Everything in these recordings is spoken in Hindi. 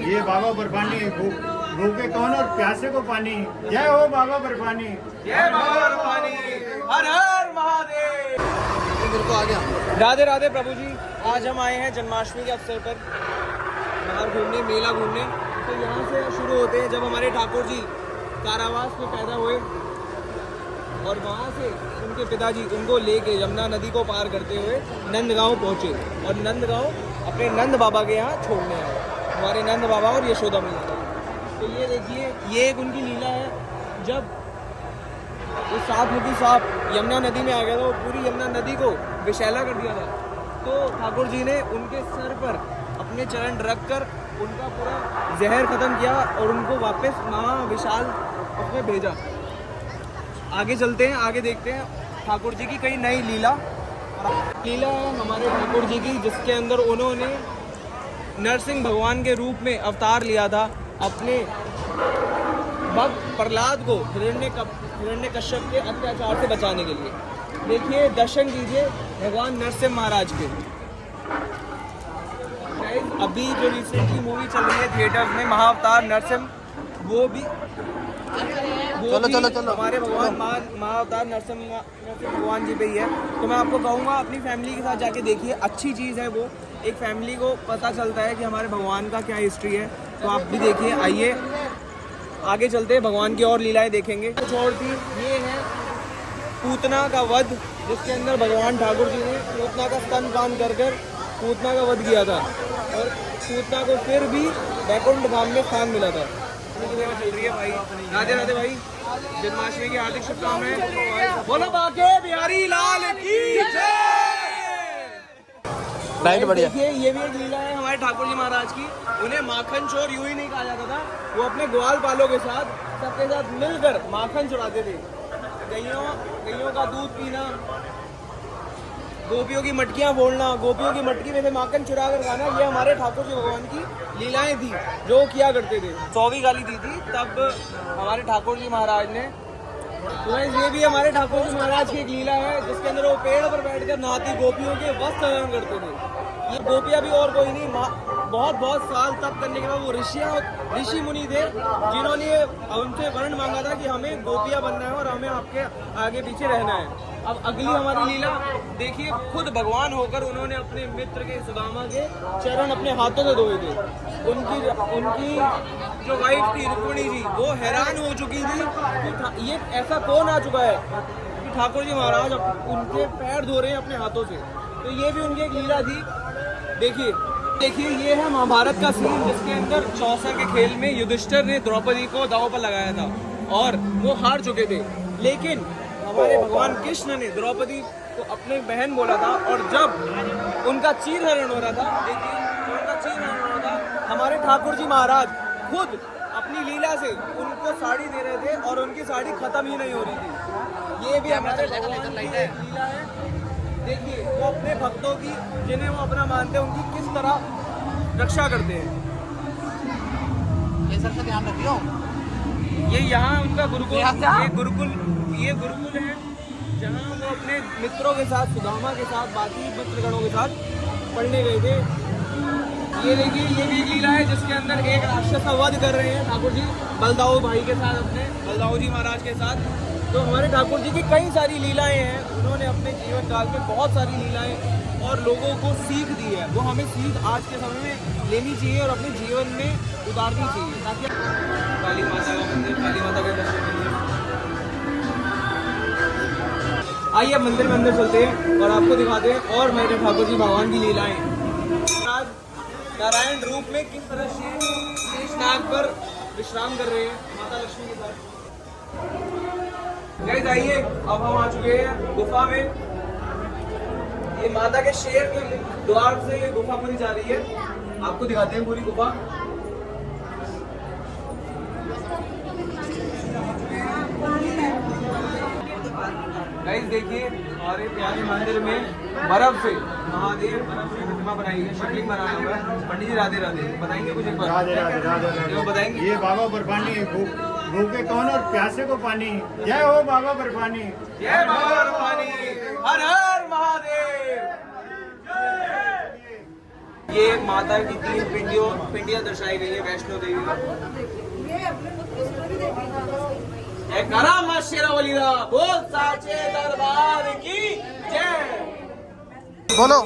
ये बाबा बर्फानी भूखे कौन और प्यासे को पानी। जय हो बाबा बर्फानी, जय बाबा बर्फानी, हर हर महादेव। मेरे को आ गया। राधे राधे प्रभु जी। आज हम आए हैं जन्माष्टमी के अवसर पर बाहर घूमने, मेला घूमने। तो यहाँ से शुरू होते हैं जब हमारे ठाकुर जी कारावास में पैदा हुए और वहाँ से उनके पिताजी उनको लेके यमुना नदी को पार करते हुए नंदगांव पहुँचे और नंदगांव अपने नंद बाबा के यहाँ छोड़ने आए, हमारे नंद बाबा और यशोदा मैया। तो ये देखिए, ये एक उनकी लीला है। जब वो सात मुखी सांप यमुना नदी में आ गया था, वो पूरी यमुना नदी को विषैला कर दिया था, तो ठाकुर जी ने उनके सर पर अपने चरण रख कर उनका पूरा जहर खत्म किया और उनको वापस महाविशाल उसमें भेजा। आगे चलते हैं, आगे देखते हैं ठाकुर जी की कई नई लीला है हमारे ठाकुर जी की, जिसके अंदर उन्होंने नरसिंह भगवान के रूप में अवतार लिया था अपने भक्त प्रहलाद को हिरण्यकश्यप के अत्याचार से बचाने के लिए। देखिए, दर्शन कीजिए भगवान नरसिंह महाराज के। अभी जो रिसेंटली मूवी चल रही है थिएटर्स में, महाअवतार नरसिंह, वो भी चलो हमारे भगवान महाअवतार नरसिंह भगवान जी पे ही है। तो मैं आपको कहूँगा अपनी फैमिली के साथ जाके देखिए, अच्छी चीज़ है वो। एक फैमिली को पता चलता है कि हमारे भगवान का क्या हिस्ट्री है। तो आप भी देखिए। आइए आगे चलते हैं, भगवान की और लीलाएं देखेंगे। कुछ और थी, ये है पूतना का वध, जिसके अंदर भगवान ठाकुर जी ने पूतना का स्तनपान कर कर पूतना का वध किया था और पूतना को फिर भी वैकुंठ धाम में स्थान मिला था। चल रही है भाई। राधे राधे भाई, जन्माष्टमी की हार्दिक शुभकामनाएं। बोलो बाके बिहारी लाल की जय। राइट, बढ़िया। देखिए, ये भी एक लीला है हमारे ठाकुर जी महाराज की। उन्हें माखन चोर यूं ही नहीं कहा जाता था, वो अपने ग्वाल बालों के साथ सबके साथ मिलकर माखन चुराते थे। गैयों का दूध पीना, गोपियों की मटकियां फोड़ना, गोपियों की मटकी में से माखन चुरा कर खाना, ये हमारे ठाकुर जी भगवान की लीलाएं थी जो किया करते थे। 24 गाली दी थी तब हमारे ठाकुर जी महाराज ने। तो ये भी हमारे ठाकुर जी महाराज की एक लीला है, जिसके अंदर वो पेड़ पर बैठकर नहाती गोपियों के वस्त्र हरण करते थे। ये गोपियां भी और कोई नहीं, बहुत साल तप करने के बाद वो ऋषि मुनि थे, जिन्होंने उनसे वर्ण मांगा था कि हमें गोपियां बनना है और हमें आपके आगे पीछे रहना है। अब अगली हमारी लीला देखिए, खुद भगवान होकर उन्होंने अपने मित्र के सुदामा के चरण अपने हाथों से धोए थे। उनकी जो वाइफ थी रुक्मिणी जी, वो हैरान हो चुकी थी कि ये ऐसा कौन आ चुका है कि ठाकुर जी महाराज उनके पैर धो रहे हैं अपने हाथों से। तो ये भी उनकी एक लीला थी। देखिए, ये है महाभारत का सीन, जिसके अंदर चौसा के खेल में युधिष्ठिर ने द्रौपदी को दांव पर लगाया था और वो हार चुके थे। लेकिन हमारे भगवान कृष्ण ने द्रौपदी को अपनी बहन बोला था, और जब उनका चीरहरण हो रहा था, हमारे ठाकुर जी महाराज खुद अपनी लीला से उनको साड़ी दे रहे थे और उनकी साड़ी खत्म ही नहीं हो रही थी। ये भी हमारे भगवान की लीला है। देखिए, वो अपने भक्तों की, जिन्हें वो अपना मानते हैं, उनकी किस तरह रक्षा करते हैं। ये सब का ध्यान रखियो। ये यहाँ उनका गुरुकुल, ये गुरुकुल है जहाँ वो अपने मित्रों के साथ, सुदामा के साथ, बाकी मित्रगणों के साथ पढ़ने गए थे। ये देखिए, ये भी लीला है जिसके अंदर एक राक्षस का वध कर रहे हैं ठाकुर जी बलदाऊ भाई के साथ, अपने बलदाऊ जी महाराज के साथ। तो हमारे ठाकुर जी की कई सारी लीलाएं हैं। उन्होंने अपने जीवन काल में बहुत सारी लीलाएं और लोगों को सीख दी है। वो हमें सीख आज के समय में लेनी चाहिए और अपने जीवन में उतारनी चाहिए, ताकि काली माता का मंदिर, काली माता के दर्शन करिए। आइए अब मंदिर चलते हैं और आपको दिखाते हैं और मेरे ठाकुर जी भगवान की लीलाएं। आज नारायण रूप में किस तरह शेषनाग पर विश्राम कर रहे हैं माता लक्ष्मी के साथ। गाइस, आइए, अब हम आ चुके हैं गुफा में। ये माता के शेर के द्वार से ये गुफा पूरी जा रही है, आपको दिखाते हैं पूरी गुफा। गाइस देखिए, हमारे प्यारे मंदिर में बर्फ से महादेव बर्फ से प्रतिमा बनाई है, शिवलिंग बनाया हुआ है। पंडित जी राधे राधे, बताएंगे कुछ एक बार? राधे राधे राधे राधे। बताएंगे। ये बाबा बर्फानी भूखे कौन और प्यासे को पानी। जय हो बाबा बर्फानी, जय बाबा बर्फानी, हर हर महादेव। ये माता की 3 पिंडियाँ दर्शाई गई है वैष्णो देवी का। जय करा मां शेरावाली दा, बोल साचे दरबार की जय। बोलो।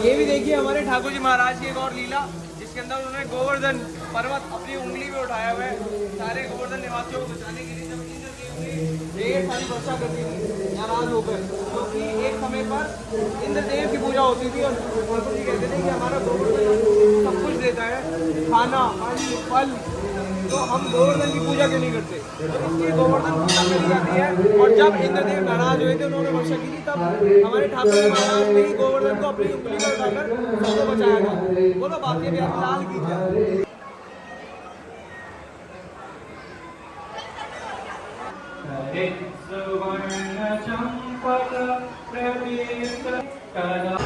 ये भी देखिए हमारे ठाकुर जी महाराज की एक और लीला, जिसके अंदर उन्होंने गोवर्धन पर्वत अपनी उंगली में उठाया हुआ है। सारे गोवर्धन निवासियों को बचाने के लिए जब इंद्रदेव ने ढेर सारी वर्षा करती थी नाराज होकर, क्योंकि एक समय पर इंद्रदेव की पूजा होती थी और ठाकुर जी कहते थे कि हमारा गोवर्धन सब कुछ देता है, खाना, अन्न, फल, तो हम गोवर्धन की पूजा क्यों नहीं करते। तो इसलिए गोवर्धन पूजा करी जाती है। और जब इंद्रदेव नाराज हुए थे, उन्होंने वर्षा की थी, तब हमारे ठाकुर जी महाराज ने ही गोवर्धन को अपनी उंगली पर उठाकर सबको बचाया था। बोलो बाकी बिहारी लाल की जय। सुवर्ण चंपक प्रदीप्त कला